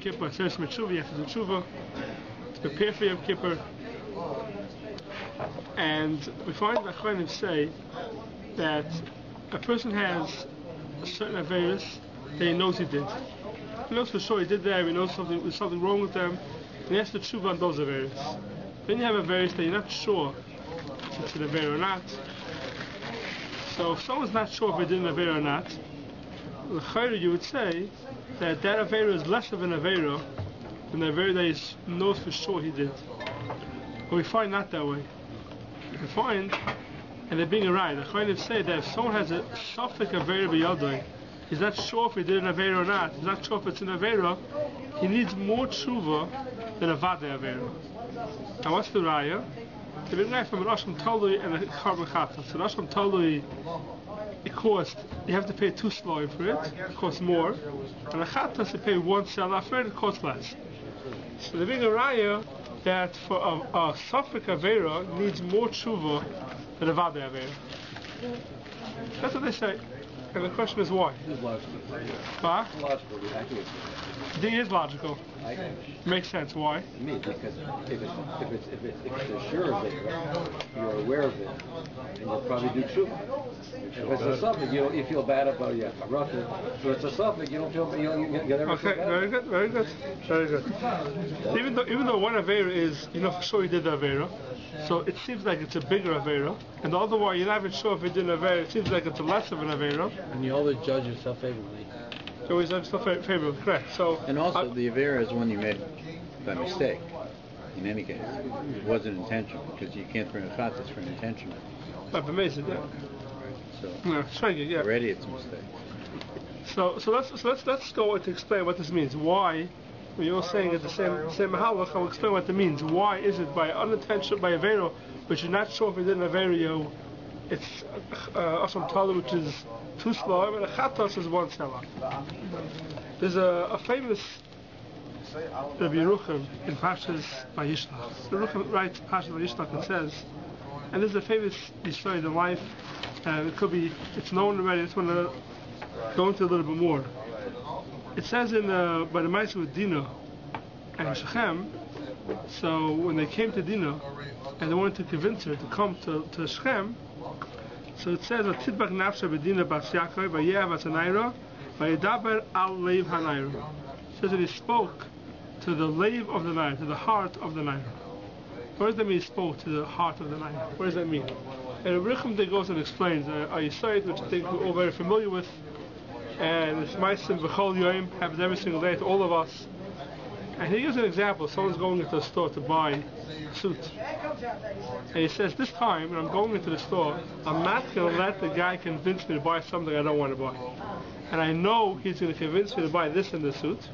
Kippur, says Tshuva, you have to do Tshuva to prepare for Yom Kippur. And we find the Achronim say that a person has a certain Averis that he knows he did. He knows for sure he did that, he knows there's something wrong with them, and he has to Tshuva on those Averis. Then you have Averis that you're not sure if it's an Aver or not. So if someone's not sure if he did an Aver or not, you would say that Avera is less of an Avera than the Avera that he knows for sure he did. But we find not that way. We find, and they're being right, the Chayim say that if someone has a Shafik Avera b'yadoi, he's not sure if he did an Avera or not, he's not sure if it's an Avera, he needs more tshuva than a Vade Avera. Now what's the Raya? The big guy from Rosham Tolui and a Carbon Chata. So Rosham Tolui, it costs, you have to pay 2 sloim for it costs more. And a Chata, you pay 1 selah for it costs less. So the big Raya that for a Safek Avera needs more tshuva than a Vade Avera. That's what they say. And the question is why? It is logical. Huh? Logical, actually. It is logical. Makes sense. Why? To me, because if it's assured that you're aware of it, then you'll probably do tshuva. If it's a suffix, you feel bad about it. Roughly, so it's a suffix, you don't feel. You get everything. Okay, very good. Even though one avera is, for sure you did the avera, so it seems like it's a bigger avera, and the other one you're not even sure if you did an avera. It seems like it's a less of an avera. And you always judge yourself favorably. You always judge yourself favorably, correct? So. And also, the avera is one you made by mistake. In any case, it wasn't intentional because you can't bring a chatas for an intentional. But amazing, yeah. So yeah. Already it's a mistake. So let's go to explain what this means. Why? When you're saying it's the same halach, I'll explain what it means. Why is it by unintentional by avera, which you're not sure if it did an avera, it's asham talu, which is 2 slow, and a chatas is 1 selah. There's a famous Rabbi Yerucham in Pashas Vayishlach. The Yerucham writes Pashas Vayishlach and says, and this is a famous story in life, and it's known already. I just want to go into a little bit more. It says by the Ma'aseh with Dina and Shechem, so when they came to Dina and they wanted to convince her to come to Shechem, so it says, "Tidbach nafsha b'Dina bas Yaakov v'yehav bas Hanayra v'yedaber al leiv Hanayra." It says that he spoke to the leiv of the Naira, to the heart of the Naira. What does that mean? He spoke to the heart of the Naira. What does that mean? And Rabbi Yerucham goes and explains Oversite, which I think we're all very familiar with, and it's Ma'asim B'chol Yom, happens every single day to all of us. And he gives an example. Someone's going into a store to buy a suit, and he says, "This time when I'm going into the store, I'm not going to let the guy convince me to buy something I don't want to buy. And I know he's going to convince me to buy this in the suit.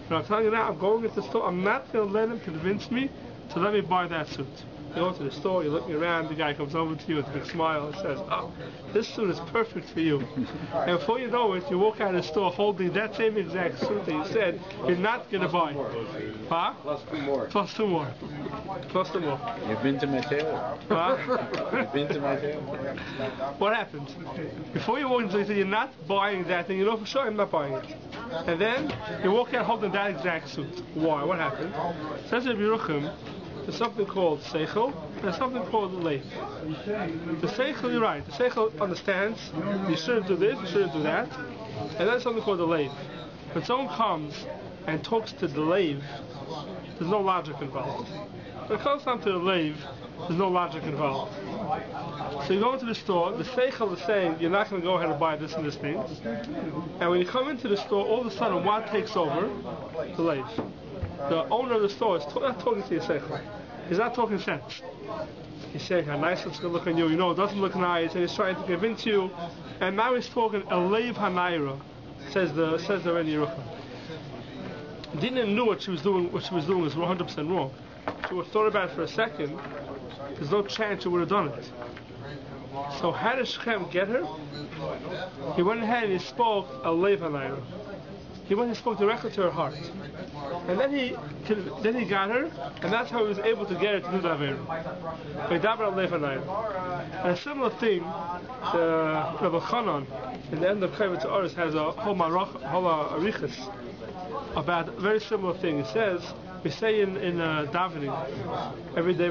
But I'm telling you now, I'm going into the store, I'm not going to let him convince me to let me buy that suit." You go to the store, you're looking around, the guy comes over to you with a big smile and says, "Oh, this suit is perfect for you." And before you know it, you walk out of the store holding that same exact suit that you said you're not going to buy. Huh? Plus 2 more. Plus 2 more. Plus 2 more. You've been to my tailor. Huh? You've been to my tailor. What happened? Before you walk into it, you say you're not buying that, and you know for sure I'm not buying it. And then you walk out holding that exact suit. Why? What happened? Says Rabbi Yerucham, there's something called seichel, and there's something called leiv. The seichel, you're right. The seichel understands you shouldn't do this, you shouldn't do that, and then there's something called the leiv. When someone comes and talks to the leiv, there's no logic involved. When it comes down to the leiv, there's no logic involved. So you go into the store, the seichel is saying you're not going to go ahead and buy this and this thing, and when you come into the store, all of a sudden what takes over? The leiv. The owner of the store is not talking to your seichel. He's not talking sense. He's saying how nice it's going to look on you. You know it doesn't look nice, and he's trying to convince you. And now he's talking a leiv hanayra, says the Rebbe Yerucham. Dina knew what she was doing. What she was doing was 100% wrong. She would have thought about it for a second. There's no chance she would have done it. So how did Shechem get her? He went ahead and he spoke a leiv hanayra. He went and spoke directly to her heart. And then he got her, and that's how he was able to get her to do the Avera. And a similar thing, Rabbi Chanan, in the end of Kavod Oris, has a whole arichas about a very similar thing. It says, we say in davening every day,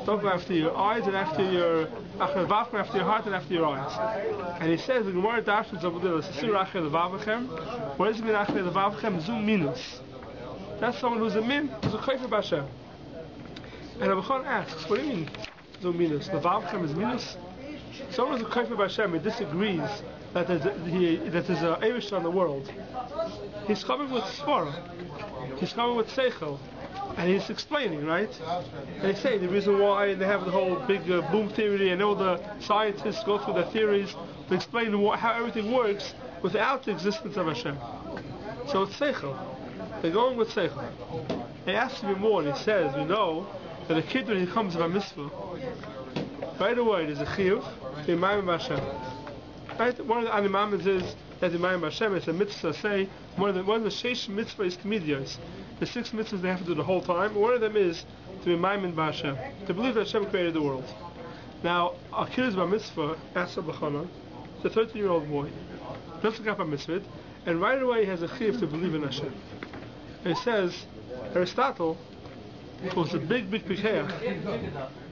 don't go after your eyes and after your heart and after your eyes. And he says, the Gemara dashes over there, what does it mean, zoom minus? That's someone who's a min, who's a kaifer b'Hashem. And Rabbi Khan asks, what do you mean, zoom minus? Levavchem is minus? Someone who's a kaifer b'Hashem, he disagrees that there's a Eirish on the world. He's coming with svara. He's coming with seichel. And he's explaining, right? And he's saying the reason why they have the whole big boom theory and all the scientists go through their theories to explain how everything works without the existence of Hashem. So it's seichel. They're going with seichel. He asks me more, and he says, we know that a kid, when he comes to a mitzvah, right away there's a chiyuv, the imayim Hashem. Right? One of the animamins is that the imayim Hashem, it's a mitzvah, say, one of the sheish mitzvah is k'midyos. The 6 mitzvahs they have to do the whole time. One of them is to be imayim Hashem, to believe that Hashem created the world. Now, a kid is by mitzvah, asks Rabbi Chanan, it's a 13-year-old boy, doesn't get by mitzvah, and right away he has a chiyuv to believe in Hashem. And he says, Aristotle was a big pikeach,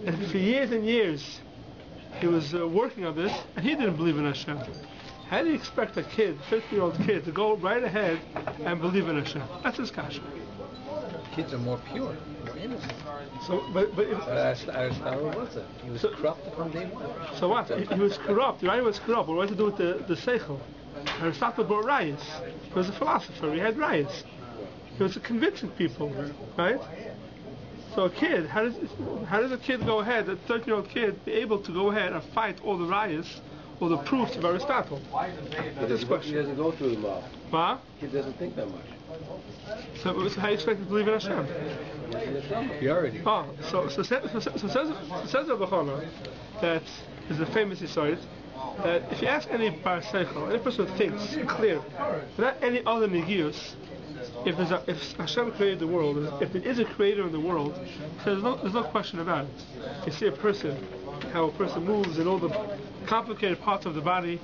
and for years and years he was working on this, and he didn't believe in Hashem. How do you expect a kid, 13-year-old kid, to go right ahead and believe in Hashem? That's his kasha. Kids are more pure, more innocent. So, but Aristotle wasn't. He was corrupt from day one. So what? He was corrupt. Right? He was corrupt. What to do with the seichel? Aristotle brought rayas. He was a philosopher. He had rayas. He was convincing people, right? So a kid, how does a kid go ahead, a 13-year-old kid, be able to go ahead and fight all the rayas, all the proofs of Aristotle? That's question. He doesn't go through the law. Huh? He doesn't think that much. So how do you expect to believe in Hashem? Purity. Oh, so says Rabbi Chana that is a famous insight that if you ask any bar seichel, any person who thinks clear, without any other negius, if Hashem created the world, if there is a creator in the world, so there's no question about it. You see a person, how a person moves and all the complicated parts of the body,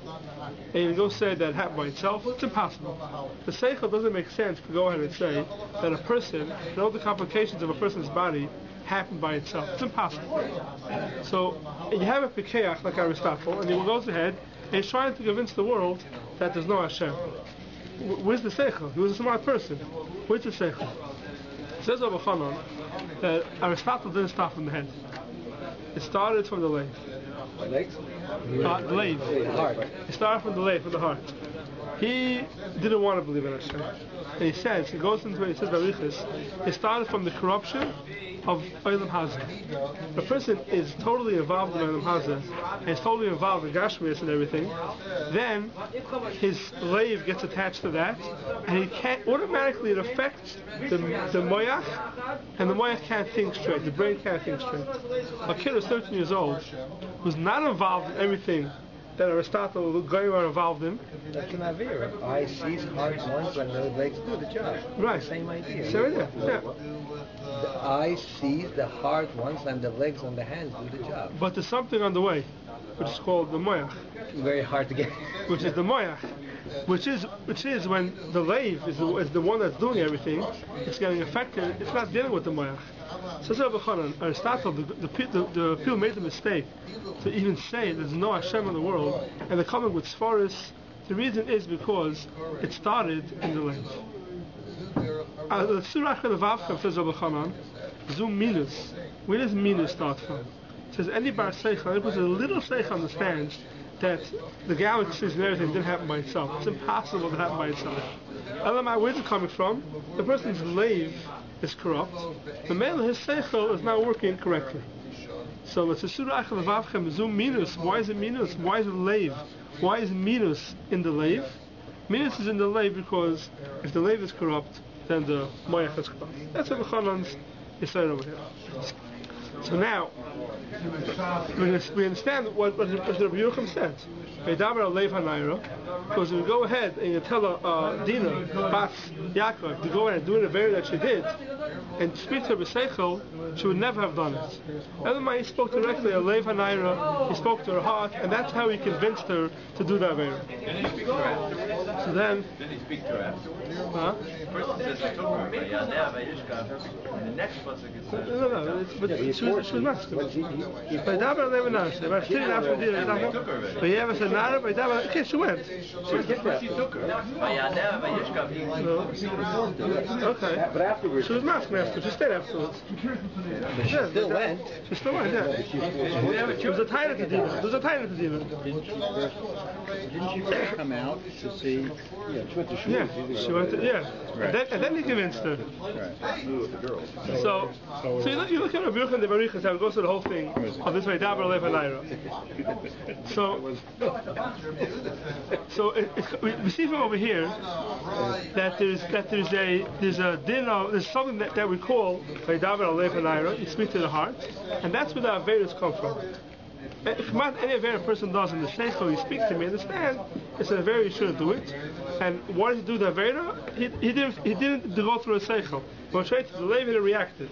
and you go say that it happened by itself, it's impossible. The seichel doesn't make sense to go ahead and say that a person and all the complications of a person's body happened by itself. It's impossible. So you have a pikeach like Aristotle, and he goes ahead and he's trying to convince the world that there's no Hashem. Where's the seichel? He was a smart person. Where's the seichel? Says Rabbi Chanan that Aristotle didn't start from the head. It started from the leg. The legs? The leg. The heart. It started from the leg, from the heart. He didn't want to believe in Hashem. And he says, he goes into it, he says, it started from the corruption of Olam Hazeh. A person is totally involved in Olam Hazeh, and is totally involved in Gashmias and everything, then his slave gets attached to that, and he can't, automatically it affects the moyach, and the moyach can't think straight, the brain can't think straight. A kid who's 13 years old, who's not involved in everything that Aristotle going around involved in. That's an avera. Eye sees, heart wants, and the legs do the job. Right. Same idea. Same idea. Yeah. The eye sees, the heart wants, and the legs and the hands do the job. But there's something on the way, which is called the moyach. Very hard to get. Which is the moyach, which is when the lave is the one that's doing everything. It's getting affected. It's not dealing with the moyach. So Rabbi Chanan, Aristotle, the people made the mistake to even say there's no Hashem in the world, and they're coming with Sfaris. The reason is because it started in the lave. The Surah Al-Vavchem says Rabbi Chanan, Zoom minus. Where does minus start from? It says any bar seichel, any person a little seichel understands that the galaxies and everything didn't happen by itself. It's impossible to happen by itself. Where's it coming from? The person's lave is corrupt. The male, his seichel is not working correctly. So it's a Surah Al-Vavchem, Zoom minus. Why is it minus? Why is it lave? Why is minus in the lave? Minus is in the lave because if the lave is corrupt, then the moyach is corrupt. That's what the Chanan's is said over here. So now, we understand what Rabbi Yochanan said. Because if you go ahead and you tell Dina, Bas Yaakov, to go ahead and do the very that she did, and speak to her b'seichel, she would never have done it. Never mind, he spoke directly to Lev HaNaira, he spoke to her heart, and that's how he convinced her to do that very. So then he speak to her afterwards? Huh? The person says, I took her, and the next person gets No, but she was master. By Dabar Lev HaNaira, but still after the but yeah, said Nara, by Dabar, okay, she went. She took her. Okay. But afterwards, She was master. She stayed afterwards. But she still went. She still went, yeah. She was a tyrant to Dina. She was a tyrant to Dina. Didn't she first come out to see? yeah, she went to shul. Yeah, she went to, yeah. Right. And then he convinced her. Right. So you look at Rabbi Yochanan the Baruch how it goes through the whole thing of this way, Dabar Lev HaNaira. So we see from over here that there's something that we call by Dabar Lev HaNaira. You speak to the heart, and that's where the Averas come from. If any Avera person does in the Seichel, you speak to me, understand, it's an Avera, you shouldn't do it. And why did he do the Avera? He didn't go through a Seichel. He went straight to the Lev and reacted.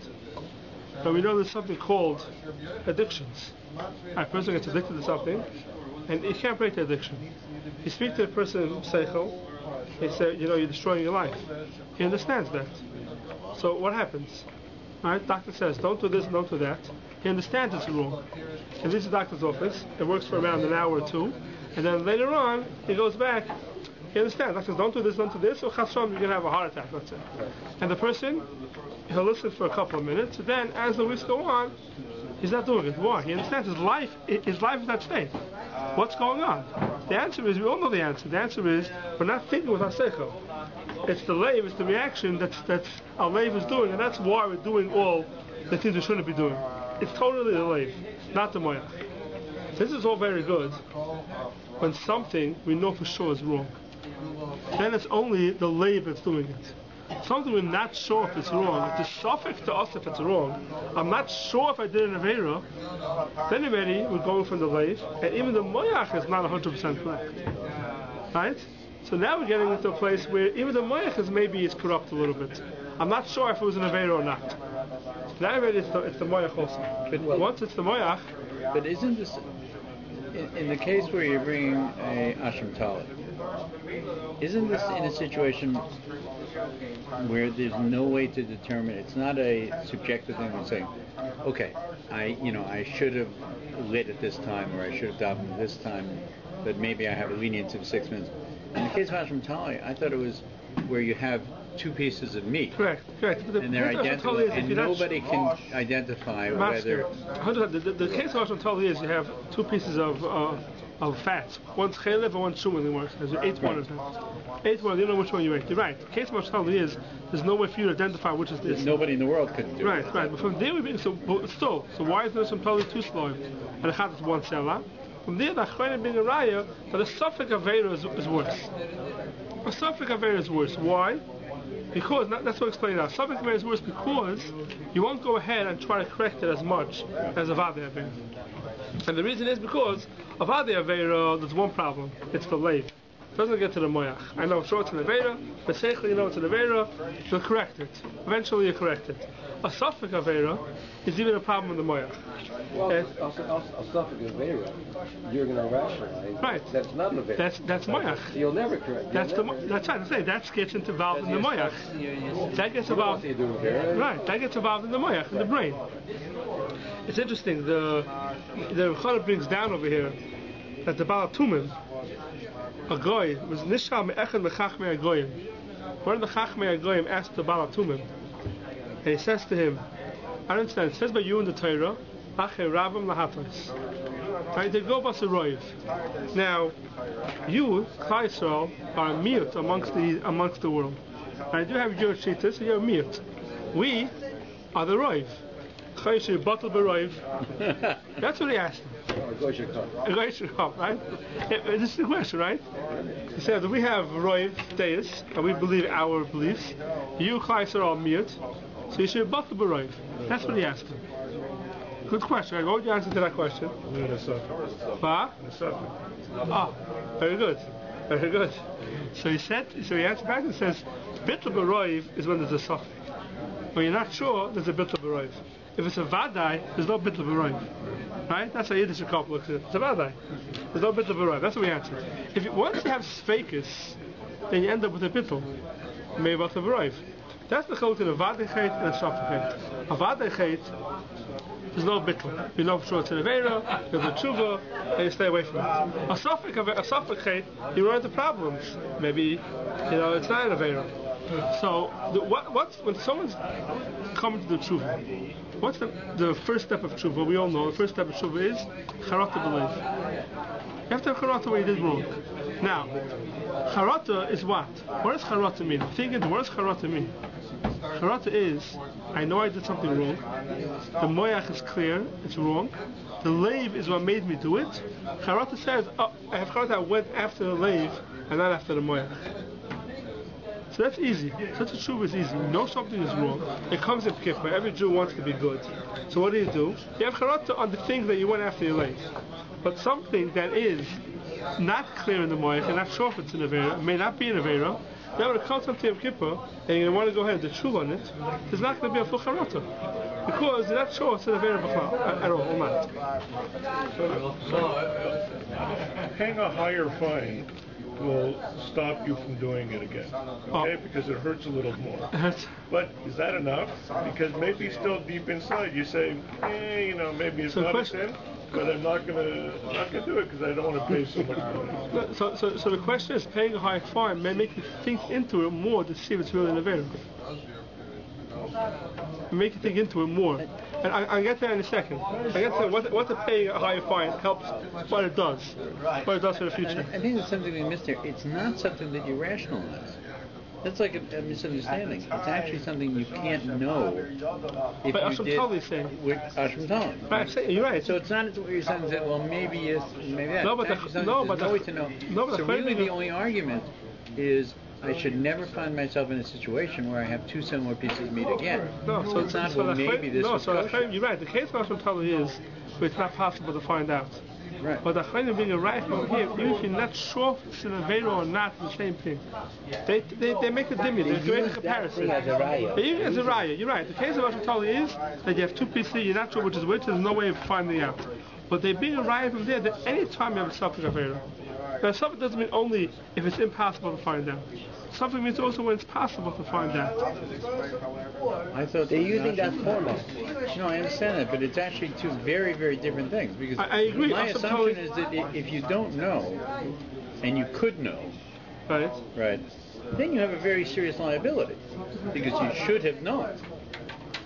But we know there's something called addictions. A person gets addicted to something, and he can't break the addiction. You speak to a person in Seichel, he says, you're destroying your life. He understands that. So what happens? Alright, doctor says, don't do this, don't do that. He understands it's wrong. And this is the doctor's office. It works for around an hour or two. And then later on, he goes back. He understands. Doctor says, don't do this, or chasam, you're going to have a heart attack, let's say. And the person, he'll listen for a couple of minutes. And then, as the weeks go on, he's not doing it. Why? He understands his life is at stake. What's going on? The answer is, we all know the answer. The answer is, we're not thinking with our seichel. It's the leiv, it's the reaction that's our leiv is doing, and that's why we're doing all the things we shouldn't be doing. It's totally the leiv, not the moyach. This is all very good when something we know for sure is wrong. Then it's only the leiv that's doing it. Something we're not sure if it's wrong. If it's suffix to us if it's wrong, I'm not sure if I did an avera, then already we're going from the leiv, and even the moyach is not 100% correct. Right? So now we're getting into a place where even the moyach is maybe it's corrupt a little bit. I'm not sure if it was an avera or not. Now already it's the moyach also. But once it's the moyach. But isn't this, in the case where you're bringing a Ashram Talib, isn't this in a situation where there's no way to determine, it's not a subjective thing of saying, okay, I should have lit at this time, or I should have davened at this time, but maybe I have a lenience of 6 minutes. In the case of Ashram Talib, I thought it was where you have two pieces of meat. Correct. And they're identical, and nobody can identify whether... The case of Ashram Talib is you have two pieces of fats. One's chelev and one's shuman anymore. There's 8 one of them. 8 one, you don't know which one you ate. You're right. The case of Ashram Talib is there's no way for you to identify which is this. Nobody in the world could do it. Right. But from there so why is there some Talib 2 slow? And the chat is 1 selah. From there, the Achronim being a raya, that the suffix avera is worse. A suffix avera is worse. Why? Because, that's what I explained now. Suffix avera is worse because you won't go ahead and try to correct it as much as avada avera. And the reason is because avada avera, there's one problem. It's the leiv. It doesn't get to the moyach. I know, sure it's an avera, but seichel, you know it's an avera, you'll correct it. Eventually you correct it. A suffix avera is even a problem with the moyach. Well, a suffix avera, you're going to rationalize. Right. That's not an avera. That's moyach. You'll never correct. That's right. I'm saying that gets involved in the moyach. That gets involved. Right. That gets involved in the moyach, in the brain. It's interesting. The Chana brings down over here that the Baal Tumim, a goy, was nishal me'echad mechachmei agoyim. One of the chachmei agoyim asked the Baal Tumim, and he says to him, I don't understand. It says by you in the Torah, Acher Ravam Lahatos. Right? They go bas a roiv. Now, you, Klal Yisrael, are a mute amongst the world. Right? You have your shita, so you're a mute. We are the roiv. Chayshir bottle beroiv. That's what he asked him. A goy should come, right? This is the question, right? He said, we have roiv deis, and we believe our beliefs. You, Klal Yisrael, are mute. So you should bottle beroiv. That's what he asked him. Good question. Right? What would you answer to that question? Very good. Very good. So he answered back and says, Bittul B'Roiv is when there's a suffix. When you're not sure, there's a Bittul B'Roiv. If it's a Vadai, there's no Bittul B'Roiv. Right? That's how Yiddish couple looks at it. It's a Vadai. There's no Bittul B'Roiv. That's what we answered. Once you have Sfeikis, then you end up with a Bittul. Maybe Bittul B'Roiv. That's the code in a Vadai Chet and a Suffix Chet. A Vadai Chet, there's no bittul. You know for sure it's an aveira, there's a tshuva, and you stay away from it. A suffix chet, you run into problems. Maybe, it's not an aveira. So, when someone's coming to the tshuva, what's the first step of tshuva? We all know the first step of tshuva is charata b'leiv. You have to have charata when you did wrong. Now, charata is what? What does charata mean? Think into what does charata mean? Charata is, I know I did something wrong. The moyach is clear, it's wrong. The leiv is what made me do it. Charata says, I have charata, I went after the leiv and not after the moyach. So that's easy. Such a tshuva is easy. You know something is wrong. It comes in kippur. Every Jew wants to be good. So what do? You have charata on the things that you went after your leiv. But something that is not clear in the moyach and not sure if it's an aveira, may not be an aveira, now when it comes to Yom Kippur, and you want to go ahead and do tshuva on it, there's not going to be a full charata. Because you're not sure it's an aveira at all, or not. Paying a higher fine will stop you from doing it again, okay? Because it hurts a little more. But is that enough? Because maybe still deep inside you say, maybe it's not a sin, but I'm not gonna do it because I don't want to pay so much money. So the question is, paying a high fine may make you think into it more to see if it's really an aveira. Make you think into it more. And I'll get to that in a second. I'll get to what the paying a higher fine helps, what it does for the future. I think there's something we missed here. It's not something that you rationalize. That's like a misunderstanding. It's actually something you can't know if but you did saying. With Ashram Tali. Right, you're right. So it's not what you're saying that, well, maybe yes, maybe that. No, but there's no way to know. So really the only argument is I should never find myself in a situation where I have two similar pieces of meat again. No, so it's not, well, maybe this was kosher. You're right. The case of Ashram Tali is where it's not possible to find out. Right. But the Chayim being a right from here, even if you're not sure if it's an aveira or not, it's the same thing. They make a dimmy, they create a comparison. As a raya. They use it as a raya, you're right. The case of Ashram Tali is that you have two pieces, you're not sure which is which, there's no way of finding out. But they bring a raya from there that any time you have a suffix aveira. Now, something doesn't mean only if it's impossible to find out. Something means also when it's possible to find out. I thought they're using that format. No, I understand that, but it's actually two very, very different things. Because I agree. My assumption is that if you don't know, and you could know, right, then you have a very serious liability because you should have known.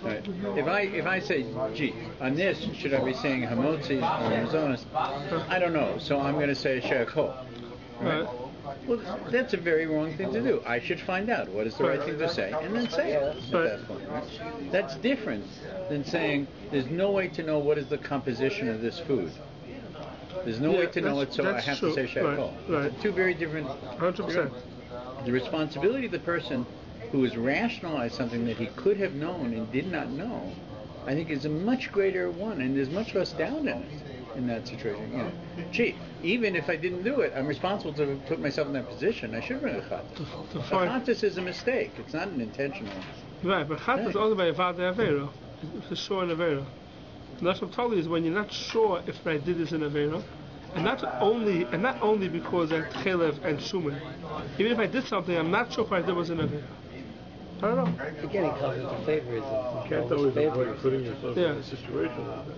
Right. If I say, gee, on this should I be saying hamotzi or mazonos? I don't know, so I'm going to say she'akol. Right? Well, that's a very wrong thing to do. I should find out what is the right thing to say, and then say it at that point. Right? That's different than saying there's no way to know what is the composition of this food. There's no way to know it, so I have to say she'akol. Right. Two very different. 100%. The responsibility of the person who has rationalized something that he could have known and did not know, I think is a much greater one, and there's much less doubt in it in that situation. Gee, even if I didn't do it, I'm responsible to put myself in that position. I should bring a chattas. A chattas is a mistake. It's not an intentional. Right, but chattas is only by a vada avera. It's a sure an avera. And that's what I'm telling you is when you're not sure if what I did is an avera, and not only because I chelev and shumen. Even if I did something, I'm not sure if I did was an avera. I don't know. Again, it comes into favorism. You can't always avoid putting yourself in a situation like that.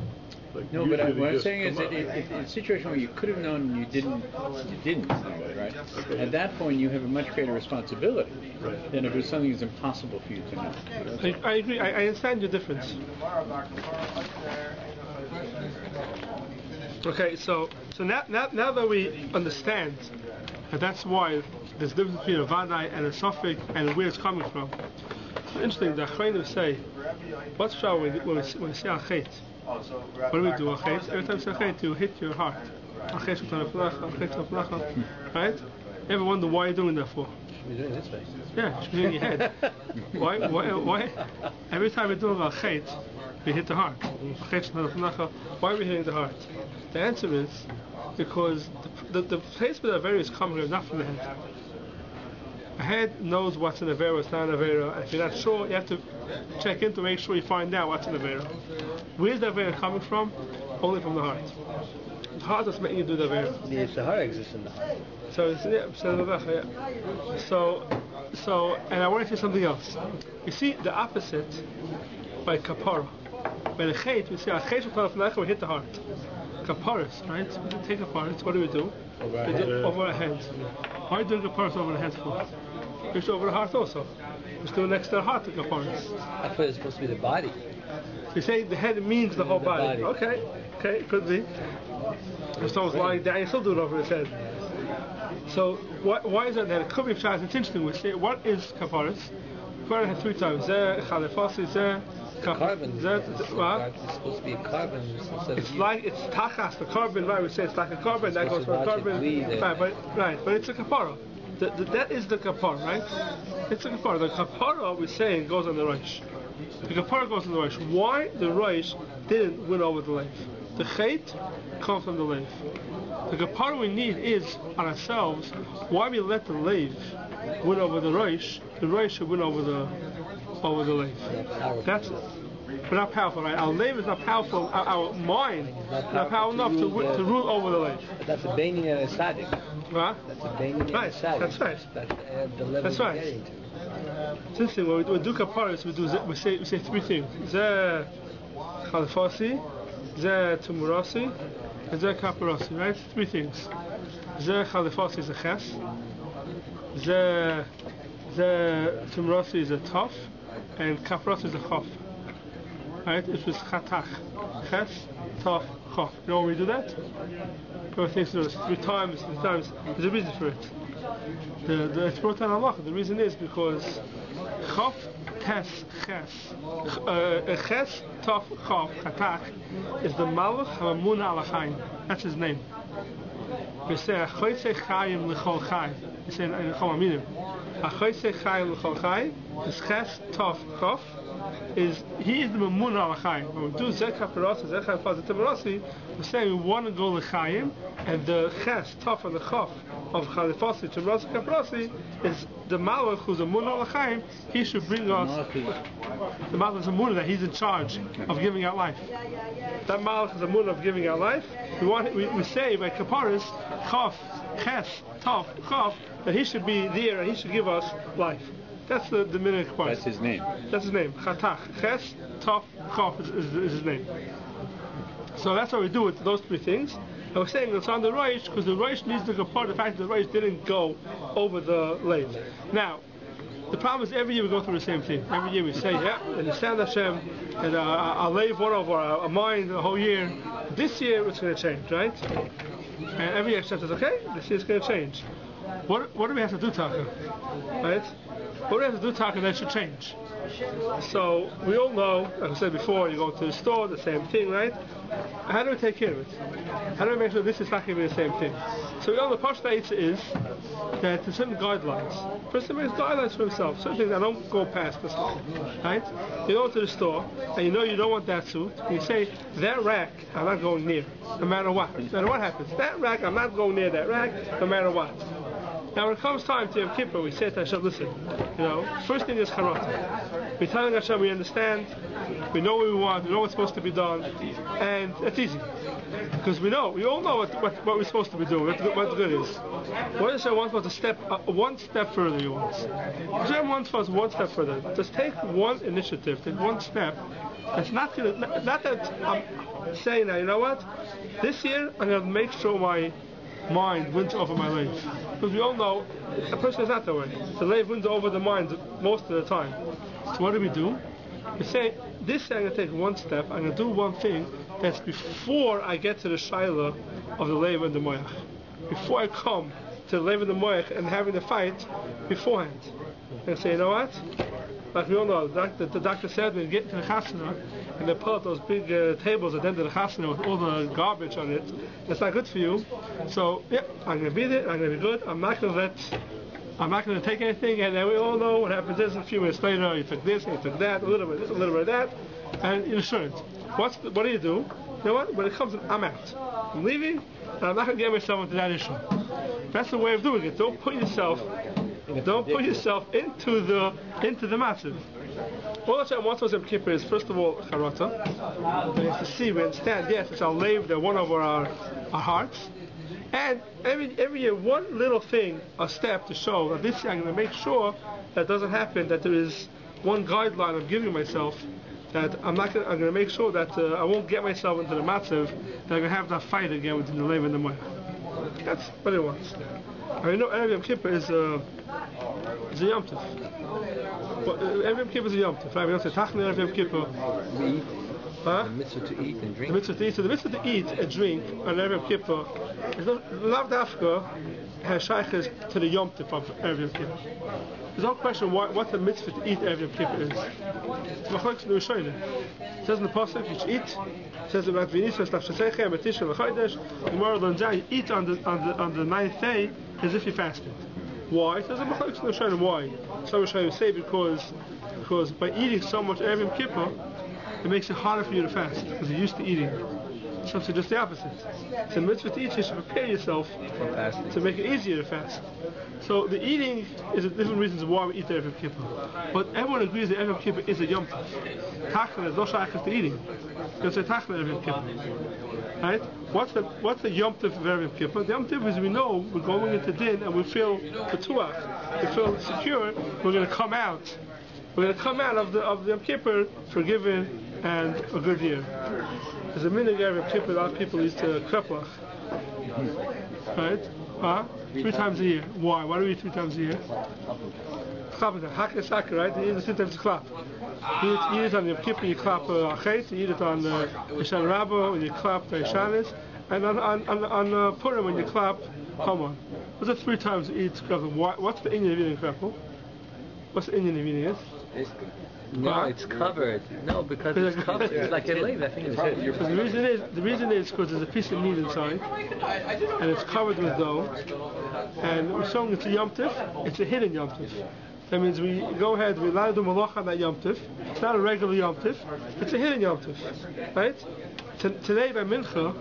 Like no, but what I'm saying is that in a situation where you could have known and you didn't know it, right? Okay. At that point, you have a much greater responsibility than if it was something that's impossible for you to know. I agree. I understand your difference. Okay, so now that we understand that that's why there's a difference between a vadai and a suffix and where it's coming from. It's interesting. The Achreinim say, what's wrong when we say a chet? What do we do? Every time you say chet, you hit your heart. Right? You ever wonder why you're doing that for? You're doing this way. Yeah, you're doing your head. Why? Every time you're doing a chet, we hit the heart. Why are we hitting the heart? The answer is because the place where the Avera is coming is not from the head. The head knows what's an Avera, what's not an Avera, and if you're not sure, you have to check in to make sure you find out what's an Avera. Where's the Avera coming from? Only from the heart. The heart is making you do the Avera. The Sahara exists in the heart. So, So, and I want to say something else. You see, the opposite by kapara. By the chait, we say, we hit the heart. Kaparas, right? We take kaparas, what do? We do over our head. Why are you doing kaparas over the head for? It's over the heart also. It's doing next to the heart, the kaparas. I thought it's supposed to be the body. So you're saying the head means the whole body. Okay, could be. If someone's lying down, you still do it over his head. So why is that? It could be pshat. It's interesting. We say, what is kaparas? Kaparas has 3 times. Chalefasi, Carbon. It's supposed to be carbon. It's like it's tachas, the carbon. Right? We say it's like a carbon. That goes for a carbon. But it's a kapara. That is the kapara, right? It's a kapara. The kapara we're saying goes on the Reish. The kapara goes on the Reish. Why the Reish didn't win over the Leif? The chait comes from the Leif. The kapara we need is on ourselves. Why we let the Leif win over the Reish? The Reish should win over the Leif. That's it. We're not powerful, right? Our Leif is not powerful. Our mind is not powerful enough to rule over the Leif. That's a Beinin and a Sadik. Huh? That's a Beinin and a Sadik. That's right. That's the level we're getting to. It's interesting. When we do kaparas, we say 3 things. Ze chalefasi, ze tumurasi, and ze kaparasi. Right? 3 things. Ze chalefasi is a ches. Ze tumurasi is a tof, and kaparasi is a chof. Right? It was chatach, ches, tof, chof. You know when we do that? Everyone thinks to do this 3 times. There's a reason for it. It's brought down Allah. The reason is because Chof, Tes, Ches, Ches, Tof, Chof, Chatach is the Malach HaMamuna Al HaChaim. That's his name. We say Achoyse Chayim L'Chol Chai. We say in Chol Aminim. Achoyse Chayim L'Chol Chai is Ches, Tof, Chof. He is the Mamuna Al HaChaim. When we do Zeh Kaparasi, Zeh Kaparasi, Temerasi, we're saying we want to go L'Chaim, and the Ches, Tof, and the Chof of Chalefasi, Temerasi, Kaparasi is the Malach who's the Mamuna Al HaChaim. He should bring us the Malach is a Mamuna that he's in charge of giving out life. That Malach is a Mamuna of giving out life. We say by Kaparis, Chof, Ches, Tof, Chof, that he should be there and he should give us life. That's the minute part. That's his name. That's his name. Chatach. Ches, Tof, Chof is his name. So that's what we do with those 3 things. I was saying it's on the Reish because the Reish needs to go part of the fact that the Reish didn't go over the Leif. Now, the problem is every year we go through the same thing. Every year we say, understand Hashem, and our Leif won over our mind the whole year. This year it's going to change, right? And every year Hashem says, okay, this year it's going to change. What do we have to do, Taka? Right? What do we have to do, Taka, that should change? So, we all know, like I said before, you go to the store, the same thing, right? How do we take care of it? How do we make sure this is not going to be the same thing? So, we all know the Pashta is that there's certain guidelines. Person makes guidelines for himself. Certain things I don't go past this line, right? You go to the store, and you know you don't want that suit, and you say, that rack, I'm not going near, no matter what. No matter what happens. That rack, I'm not going near that rack, no matter what. Now when it comes time to Yom Kippur, we say to Hashem, listen, first thing is charata. We're telling Hashem we understand, we know what we want, we know what's supposed to be done, and it's easy. Because we all know what we're supposed to be doing, what good is. What Hashem wants us to step one step further, he wants. Hashem wants us one step further. Just take one initiative, take one step. It's not that I'm saying that, you know what? This year I'm going to make sure my mind wins over my life. Because we all know a person is not that way. The life wins over the mind most of the time. So what do? We say, this year I'm going to take one step, I'm going to do one thing that's before I get to the shaila of the Lev and the Moach. Before I come to the Lev and the Moach and having the fight beforehand. And say, you know what? Like we all know, the doctor said when you get to the chasana and they pull out those big tables at the end of the chasana with all the garbage on it, that's not good for you. So, I'm going to be there, I'm going to be good, I'm not going to let I'm not going to take anything, and then we all know what happens is a few minutes later, you took this, you took that, a little bit of this, a little bit of that, and you shouldn't. What do? You know what? When it comes to, I'm out. I'm leaving, and I'm not going to get myself into that issue. That's the way of doing it. Don't put yourself into the massive. All Hashem wants us in Kippur is, first of all, charata. We have to see, we understand, yes, it's our lave, they're one over our hearts. And every year, one little thing, a step to show that this year I'm going to make sure that doesn't happen, that there is one guideline I'm giving myself, that I'm going to make sure that I won't get myself into the matzav, that I'm going to have that fight again between the lave and the moya. That's what it wants. I know Erev Yom Kippur is a Yom Tov. Erev Yom Kippur is a Yom Tov. Right? We don't say Tachna Erev Yom Kippur. We eat. The mitzvah to eat and drink. The mitzvah to eat. So the mitzvah to eat and drink on Erev Yom Kippur is not dafka has shaykhs to the Yom Tov of Erev Yom Kippur. There's no question what the mitzvah to eat Erev Yom Kippur is. It says in the pasuk you should eat. It says about Vinisa Stafshasechem Betisha L'Chaydesh. Gemara learns out you eat on the ninth day as if you fasted. Why? It says in the why. Some Rishonim say because by eating so much Erev Yom Kippur, it makes it harder for you to fast because you're used to eating. Some say just the opposite. It's a mitzvah to eat, you should prepare yourself to make it easier to fast. So the eating is different reasons why we eat the Erev Yom Kippur. But everyone agrees that Erev Yom Kippur is a Yom Tov. Tachna is no shaykhs to eating. You don't say Tachna Erev Yom Kippur. Right? What's the Yom Tov of Erev Yom Kippur? The Yom Tov is we know we're going into din and we feel betuach, we feel secure. We're going to come out. We're going to come out of the Yom Kippur forgiven and a good year. There's a minhag Erev Yom Kippur. A lot of people used to kreplach, right? 3 times a year. Why? Why do we eat 3 times a year? Hakesaka, right? You eat it 3 times a clap. You eat it on Yom Kippur, you clap achet. You eat it on Yishan Rabbah when you clap Yishanis, and on Purim when you clap Haman. Those are 3 times you eat kreplach. What's the inyan of eating kreplach? What's the inyan of eating it? No, it's covered. No, because it's covered. It's like a lave. I think it's covered. The reason is because there's a piece of meat inside, and it's covered with dough. And we're showing it's a Yom Tov. It's a hidden Yom Tov. That means we go ahead. We allow to do malach on that Yom Tov. It's not a regular Yom Tov. It's a hidden Yom Tov, right? Today by mincha,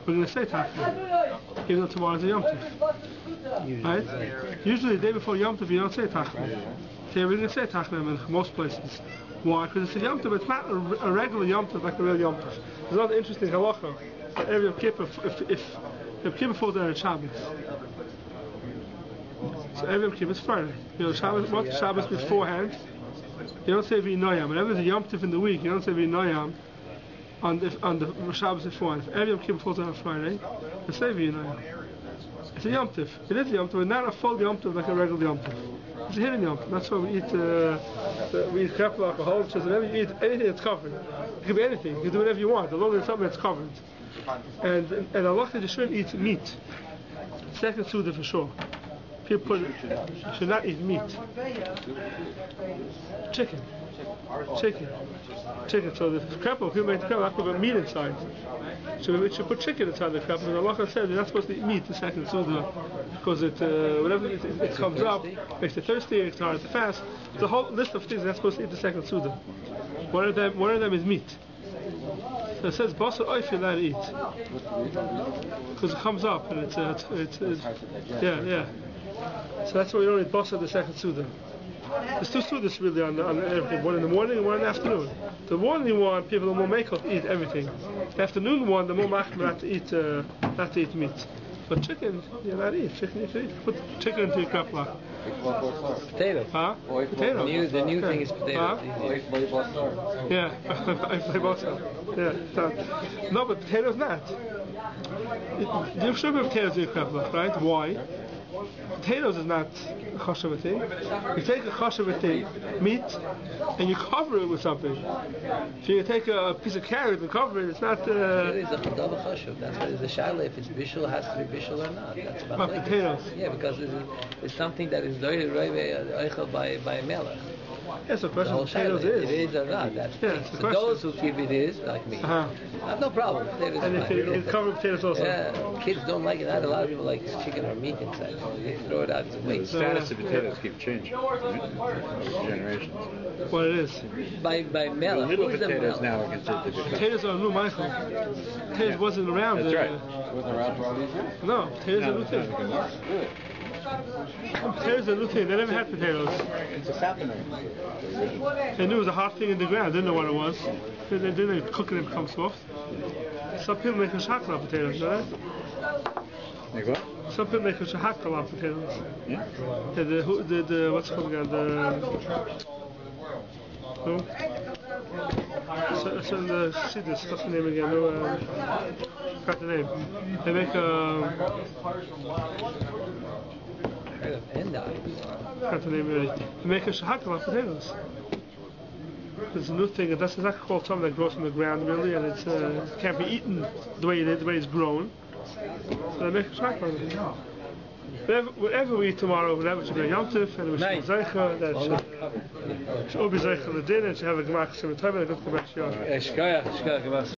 we're going to say tachna, even though tomorrow's a Yom Tov, right? Usually the day before Yom Tov, you don't say tachna. Today we're going to say tachna in most places. Why? Because it's a Yom Tov. It's not a regular Yom Tov like a real Yom Tov. There's another interesting halacha. Every Yom Kippur, if Yom Kippur falls down on Shabbos, so every Yom Kippur is Friday. You know, Shabbos beforehand. You don't say v'inoyam. Whenever there's a Yom Tov in the week, you don't say v'inoyam on the Shabbos beforehand. If every Yom Kippur falls down on Friday, you say v'inoyam. It's a Yom Tov. It is a Yom Tov, but not a full Yom Tov like a regular Yom Tov. It's a hidden Yom Tov. That's why we eat kreplach, a whole chest. Whenever you eat anything that's covered, it could be anything. You can do whatever you want, as long as it's something that's covered. And Allah said you shouldn't eat meat. Second suda for sure. People should not eat meat. Chicken. So the kreplach, people make the kreplach, put meat inside. So we should put chicken inside the kreplach. And Allah said you're not supposed to eat meat the second suda because whenever it comes up, makes you thirsty, it's hard to fast. There's a whole list of things you're not supposed to eat the second suda. One of them is meat. So it says basar oif you're allowed to eat because it comes up and it's yeah. So that's why we don't eat basar the second suda. There's 2 sudas really on everything. One in the morning and one in the afternoon. The morning one, people are more makeup to eat everything. The afternoon one, the more machmir not to eat meat. But chicken, you're not eat. Chicken you can eat. Put chicken into your kreplach. Potato. Potato. The new thing is potato. Yeah. No, but potatoes not. You should have potatoes in your kreplach, right? Why? Potatoes is not a chashuv thing. You take a chashuv thing, meat, and you cover it with something. If you take a piece of carrot and cover it, it's not. It is a chadav chashuv. That's what is the shaila. If it's bishul, has to be bishul or not. That's about potatoes. Yeah, because it's something that is very eichel by a melech. Yes, the The question whole of potatoes shaila, is. it is or not. That's Yeah, it's the so question. those who keep it is like me. Uh-huh. I have no problem. Potatoes And is if fine. it covered potatoes also. Yeah, kids don't like it. Not a lot of people like chicken or meat inside. They throw it out to The waste. status of potatoes keep changing, right? Over generations. What it is. By melech. Little Who's the potatoes melech? now are considered to be Potatoes are new, Michael. Potatoes wasn't around. That's right. Wasn't around for all these years? No, potatoes are No, new it's thing. not anymore. Really? Potatoes are new thing. They never had potatoes. What's happening? They knew it was a hot thing in the ground. Didn't know what it was. They didn't cook it and become soft. Some people make a chocolate out of potatoes, you know that? Like what? Some people make a chocolate out of potatoes. Yeah. The what's it called again? So in the Siddur, what's the name again? No, forgot the name. They make Heard of endive. forgot the name already. They make a shahak out of potatoes. It's a new thing, and that's exactly called something that grows from the ground, really, and it's can't be eaten the way it's grown. So they make a shahak out of it. Whatever we eat tomorrow, whatever should be a Yom Tif, and we should be Zeicha, that should all be Zeicha L'Din, and should have a Gemach Shem Tov, and a good Gemach Shiach. Shkoyach,